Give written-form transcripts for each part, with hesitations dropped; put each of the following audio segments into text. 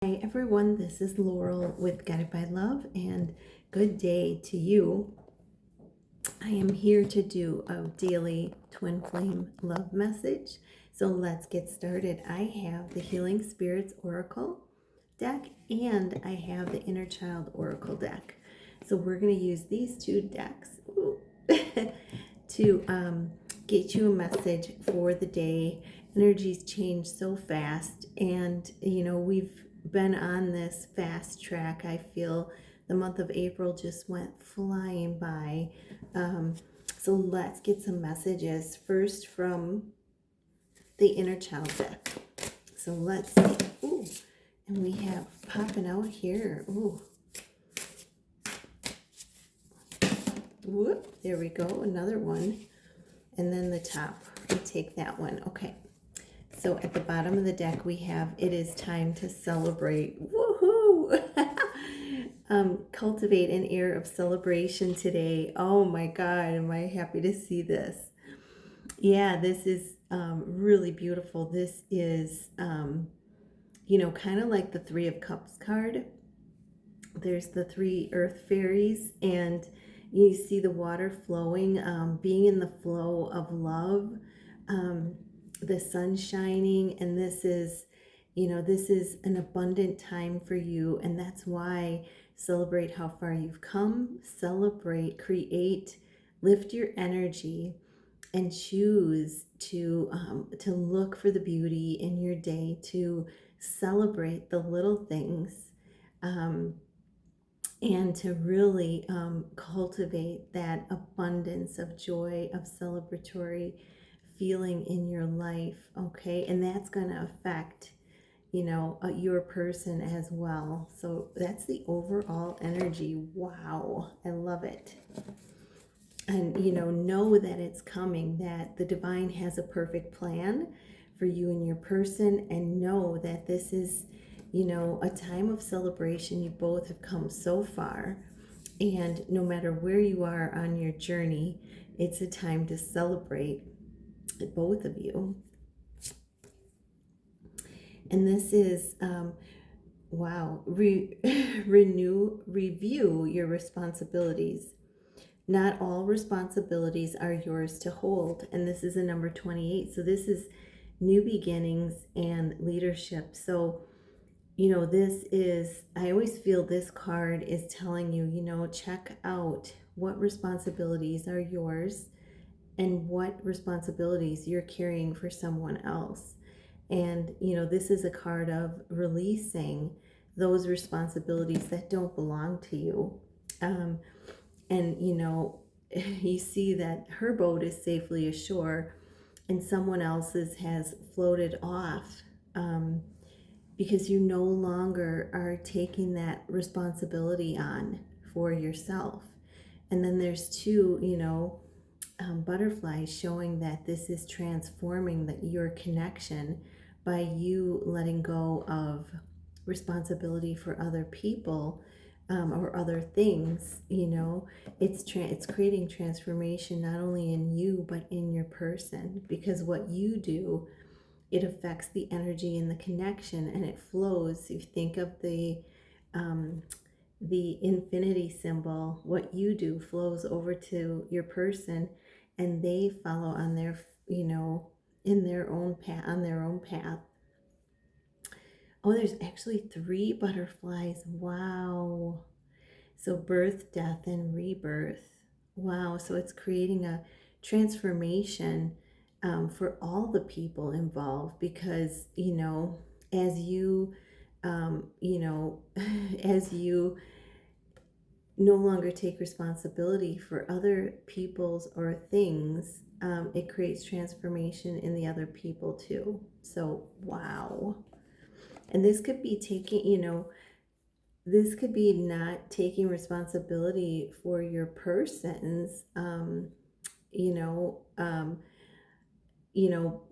Hi everyone, this is Laurel with Guided by Love, and good day to you. I am here to do a daily twin flame love message. So let's get started. I have the Healing Spirits Oracle deck and I have the Inner Child Oracle deck. So we're going to use these two decks to get you a message for the day. Energies change so fast, and we've been on this fast track. I feel the month of April just went flying by. So let's get some messages first from the Inner Child deck. So let's see. Ooh, and we have popping out here. Ooh. Whoop, there we go, another one. And then the top, we take that one. Okay. So at the bottom of the deck, we have, it is time to celebrate. Woohoo! Cultivate an air of celebration today. Oh my God, am I happy to see this. Yeah, this is really beautiful. This is, kind of like the Three of Cups card. There's the three earth fairies, and you see the water flowing, being in the flow of love. The sun shining, and this is an abundant time for you, and that's why celebrate how far you've come. Celebrate, create, lift your energy, and choose to look for the beauty in your day, to celebrate the little things, and to really cultivate that abundance of joy, of celebratory feeling in your life. Okay, and that's going to affect your person as well. So that's the overall energy. Wow, I love it. And know that it's coming, that the divine has a perfect plan for you and your person, and know that this is a time of celebration. You both have come so far, and no matter where you are on your journey, it's a time to celebrate both of you. And this is review your responsibilities. Not all responsibilities are yours to hold, and this is a number 28. So this is new beginnings and leadership. So this is, I always feel this card is telling you, check out what responsibilities are yours and what responsibilities you're carrying for someone else. And, this is a card of releasing those responsibilities that don't belong to you. And, you see that her boat is safely ashore and someone else's has floated off, because you no longer are taking that responsibility on for yourself. And then there's two, butterflies showing that this is transforming your connection by you letting go of responsibility for other people, or other things. It's creating transformation not only in you but in your person, because what you do, it affects the energy and the connection, and it flows. You think of the infinity symbol. What you do flows over to your person, and they follow on their, in their own path, on their own path. Oh, there's actually 3 butterflies. Wow. So birth, death, and rebirth. Wow. So it's creating a transformation, for all the people involved, because, as you, as you no longer take responsibility for other people's or things, it creates transformation in the other people too. So, wow. And this could be taking, this could be not taking responsibility for your person's,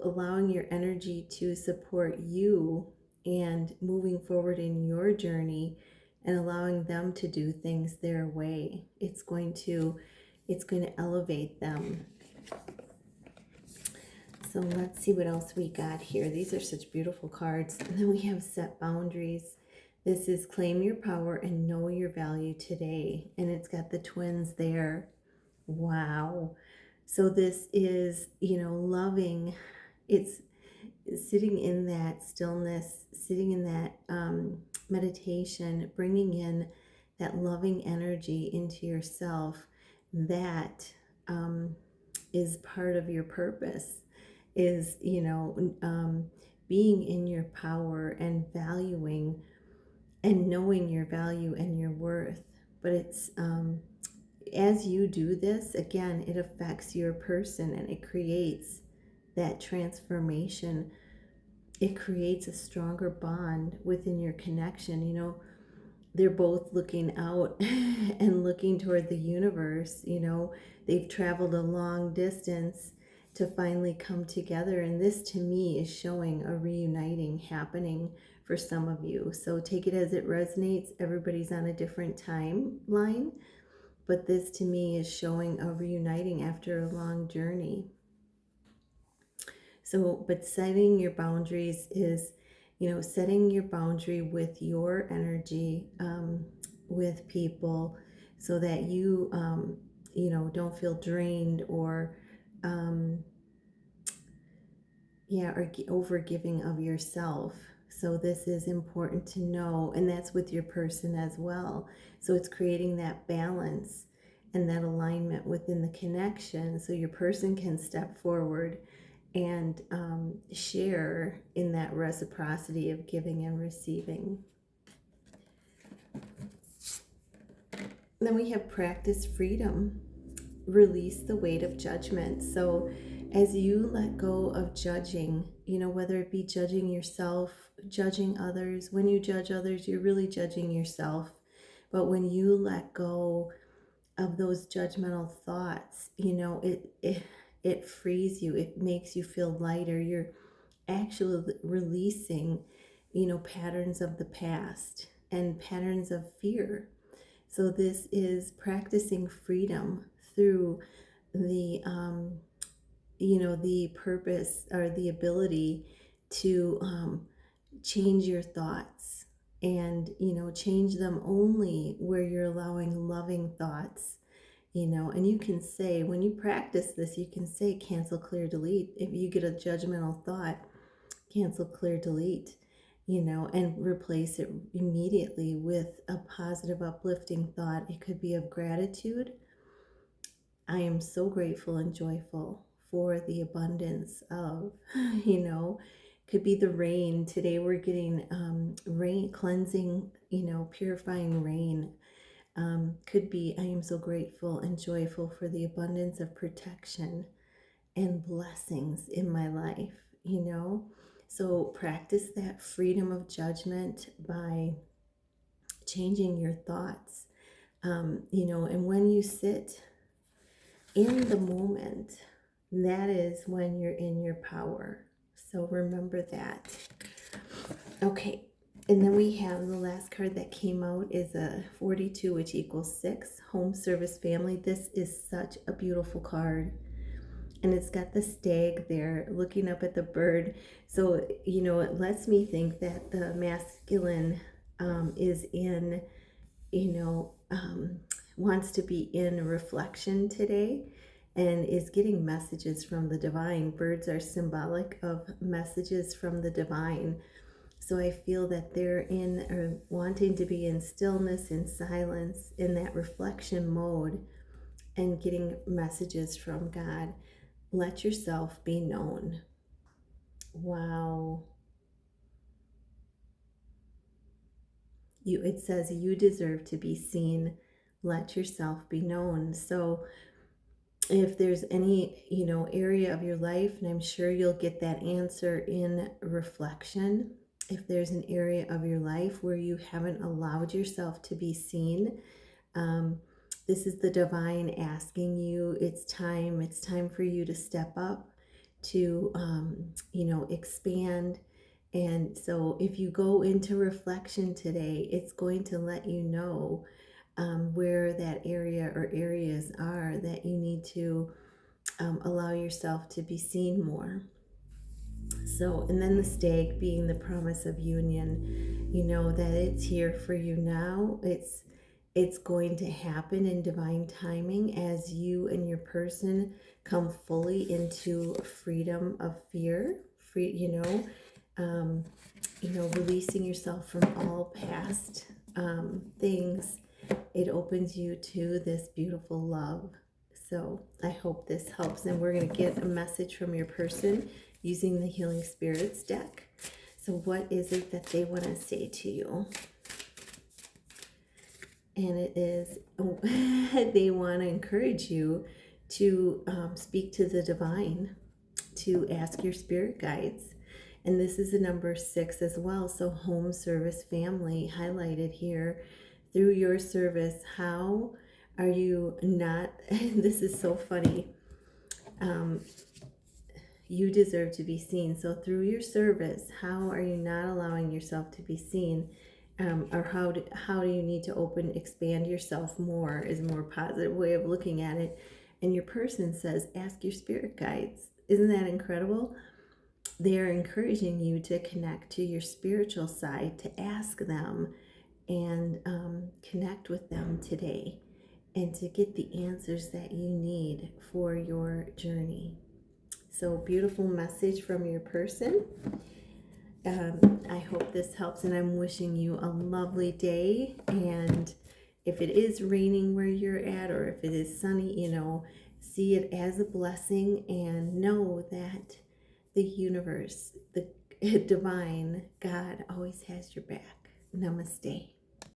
allowing your energy to support you and moving forward in your journey, and allowing them to do things their way. It's going to elevate them. So let's see what else we got here. These are such beautiful cards. And then we have set boundaries. This is claim your power and know your value today. And it's got the twins there. Wow. So this is, loving. It's sitting in that stillness, sitting in that meditation, bringing in that loving energy into yourself that is part of your purpose, is, being in your power and valuing and knowing your value and your worth. But it's, as you do this, again, it affects your person and it creates that transformation. It creates a stronger bond within your connection. They're both looking out and looking toward the universe. They've traveled a long distance to finally come together. And this to me is showing a reuniting happening for some of you. So take it as it resonates. Everybody's on a different timeline, but this to me is showing a reuniting after a long journey. So, but setting your boundaries is, setting your boundary with your energy, with people, so that you, don't feel drained or, or over giving of yourself. So this is important to know, and that's with your person as well. So it's creating that balance and that alignment within the connection, so your person can step forward and share in that reciprocity of giving and receiving. Then we have practice freedom, release the weight of judgment. So as you let go of judging, whether it be judging yourself, judging others, when you judge others, you're really judging yourself. But when you let go of those judgmental thoughts, it frees you. It makes you feel lighter. You're actually releasing, patterns of the past and patterns of fear. So this is practicing freedom through the, the purpose or the ability to change your thoughts and, change them only where you're allowing loving thoughts. And you can say, when you practice this, you can say cancel, clear, delete. If you get a judgmental thought, cancel, clear, delete, and replace it immediately with a positive, uplifting thought. It could be of gratitude. I am so grateful and joyful for the abundance of, could be the rain. Today we're getting rain, cleansing, purifying rain. Could be, I am so grateful and joyful for the abundance of protection and blessings in my life, So practice that freedom of judgment by changing your thoughts, and when you sit in the moment, that is when you're in your power. So remember that. Okay. And then we have the last card that came out is a 42, which equals 6, home service family. This is such a beautiful card. And it's got the stag there looking up at the bird. So, it lets me think that the masculine is in, wants to be in reflection today and is getting messages from the divine. Birds are symbolic of messages from the divine. So I feel that they're in or wanting to be in stillness, in silence, in that reflection mode and getting messages from God. Let yourself be known. Wow. It says you deserve to be seen. Let yourself be known. So if there's any, area of your life, and I'm sure you'll get that answer in reflection. If there's an area of your life where you haven't allowed yourself to be seen, this is the divine asking you, it's time for you to step up, to, expand. And so if you go into reflection today, it's going to let you know where that area or areas are that you need to allow yourself to be seen more. So, and then the stag being the promise of union, you know that it's here for you now. It's going to happen in divine timing as you and your person come fully into freedom of fear, free, um, releasing yourself from all past things. It opens you to this beautiful love. So I hope this helps. And we're going to get a message from your person using the Healing Spirits deck. So what is it that they want to say to you? And it is, they want to encourage you to speak to the divine, to ask your spirit guides. And this is the number 6 as well. So home service family highlighted here. Through your service, how are you not, this is so funny, you deserve to be seen. So through your service, how are you not allowing yourself to be seen? Or how do you need to expand yourself more is a more positive way of looking at it. And your person says, ask your spirit guides. Isn't that incredible? They are encouraging you to connect to your spiritual side, to ask them and connect with them today and to get the answers that you need for your journey. So beautiful message from your person. I hope this helps, and I'm wishing you a lovely day. And if it is raining where you're at, or if it is sunny, see it as a blessing and know that the universe, the divine God always has your back. Namaste.